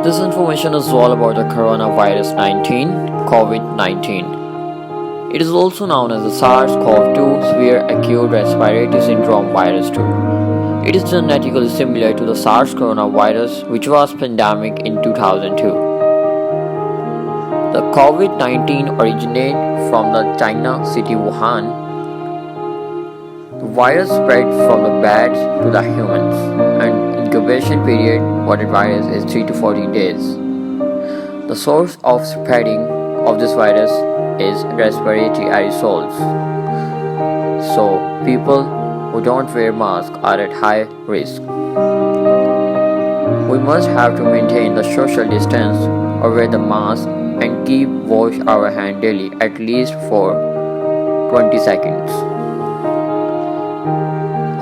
This information is all about the coronavirus 19, COVID-19. It is also known as the SARS-CoV-2 severe acute respiratory syndrome virus 2. It is genetically similar to the SARS coronavirus, which was pandemic in 2002. The COVID-19 originated from the China city Wuhan. The virus spread from the bats to the humans, and incubation period for the virus is 3 to 14 days. The source of spreading of this virus is respiratory aerosols. So people who don't wear masks are at high risk. We must have to maintain the social distance or wear the mask and keep wash our hand daily at least for 20 seconds.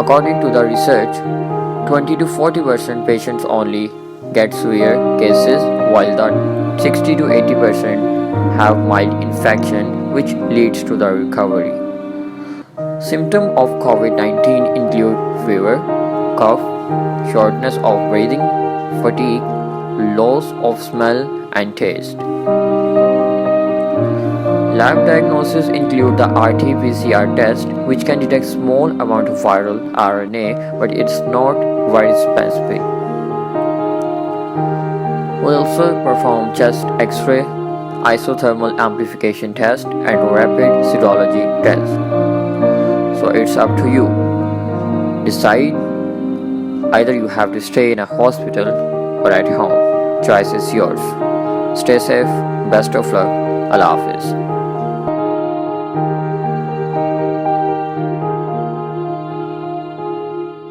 According to the research, 20 to 40% patients only get severe cases, while the 60 to 80% have mild infection, which leads to the recovery. Symptoms of COVID-19 include fever, cough, shortness of breathing, fatigue, loss of smell and taste. Lab diagnoses include the RT-PCR test, which can detect small amount of viral RNA, but it's not very specific. We also perform chest X-ray, isothermal amplification test, and rapid serology test. So it's up to you. Decide. Either you have to stay in a hospital or at home. Choice is yours. Stay safe. Best of luck. Allah Hafiz.